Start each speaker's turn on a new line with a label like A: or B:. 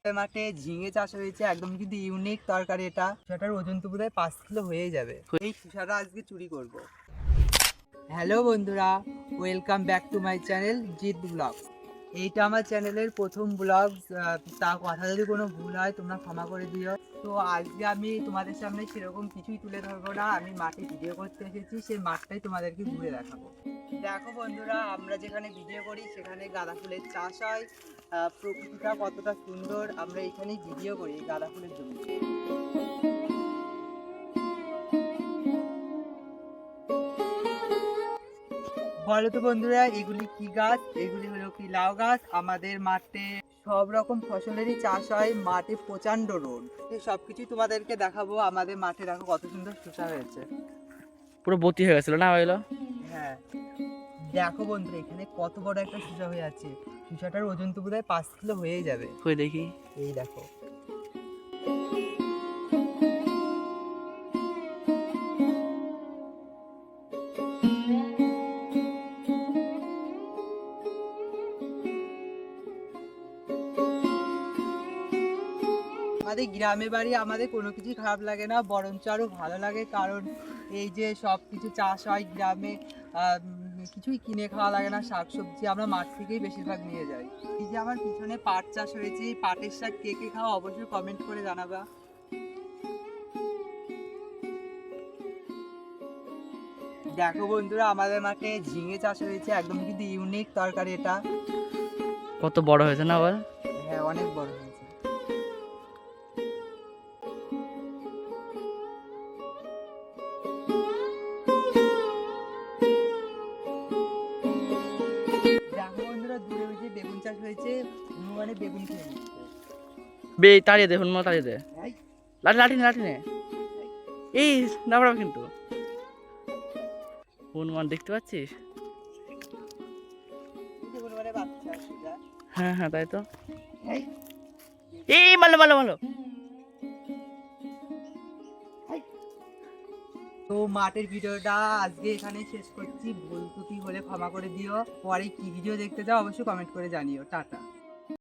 A: মাঠে ঝিঙে চাষ হয়েছে, একদম কিন্তু ইউনিক তরকারি এটা। সেটার ওজন তো বোধহয় 5 কিলো হয়ে যাবে। এই শসাটা আজকে চুরি করব। হ্যালো বন্ধুরা, welcome back to my channel Jeet blog. এইটা আমার চ্যানেলের প্রথম ব্লগ, তা কথা যদি কোনো ভুল হয় তোমরা ক্ষমা করে দিও। তো আজকে আমি তোমাদের সামনে সেরকম কিছুই তুলে ধরবো না, আমি মাঠে ভিডিও করতে এসেছি, সেই মাঠটাই তোমাদেরকে ঘুরে দেখাবো। দেখো বন্ধুরা, আমরা যেখানে ভিডিও করি সেখানে গাঁদা ফুলের চাষ হয়। প্রকৃতিটা কতটা সুন্দর, আমরা এখানেই ভিডিও করি গাঁদা ফুলের জমিতে। বলো তো বন্ধুরা, এগুলি কি গাছ? এগুলি হলো কি লাউ গাছ। আমাদের মাঠে সব রকম ফসলেরই চাষ হয়, মাঠে প্রচন্ড রোদ। এই সবকিছুই তোমাদেরকে দেখাবো। আমাদের মাঠে দেখো কত সুন্দর শসা হয়েছে,
B: পুরো ভর্তি হয়ে গেছিল না হইলো?
A: হ্যাঁ দেখো বন্ধুরা, এখানে কত বড় একটা শসা হয়ে আছে। শসাটার ওজন তো বোধহয় 5 কিলো হয়ে যাবে।
B: কই দেখি।
A: এই দেখো, আমাদের গ্রামে বাড়ি, আমাদের কোনো কিছুই খারাপ লাগে না, বরঞ্চ আরও ভালো লাগে। কারণ এই যে সব কিছু চাষ হয় গ্রামে, কিছুই কিনে খাওয়া লাগে না। শাকসবজি আমরা মাঠ থেকেই বেশিরভাগ নিয়ে যাই। এই যে আমার পিছনে পাট চাষ হয়েছে, এই পাটের শাক কে কে খাওয়া অবশ্যই কমেন্ট করে জানাবা। দেখো বন্ধুরা, আমাদের মাঠে ঝিঙে চাষ হয়েছে, একদম কিন্তু ইউনিক তরকারি এটা।
B: কত বড় হয়েছে না বল?
A: হ্যাঁ, অনেক বড় হয়েছে। দেখো বন্ধুরা, দূরে ওই যে বেগুন চাষ হয়েছে, হনুমানে বেগুন খেয়ে নিচ্ছে।
B: তাড়িয়ে দে, হনুমান তাড়িয়ে দে। লাঠি লাঠি নে, লাঠি নে। এই দাঁড়াও কিন্তু, হনুমান দেখতে পাচ্ছিস? হ্যাঁ হ্যাঁ, তাই তো। এই মালো মালো মালো।
A: তো মাঠের ভিডিওটা আজকে এখানে শেষ করছি। ভুল ত্রুটি হলে ক্ষমা করে দিও। পরে কি ভিডিও দেখতে চাও অবশ্যই কমেন্ট করে জানিও। টাটা।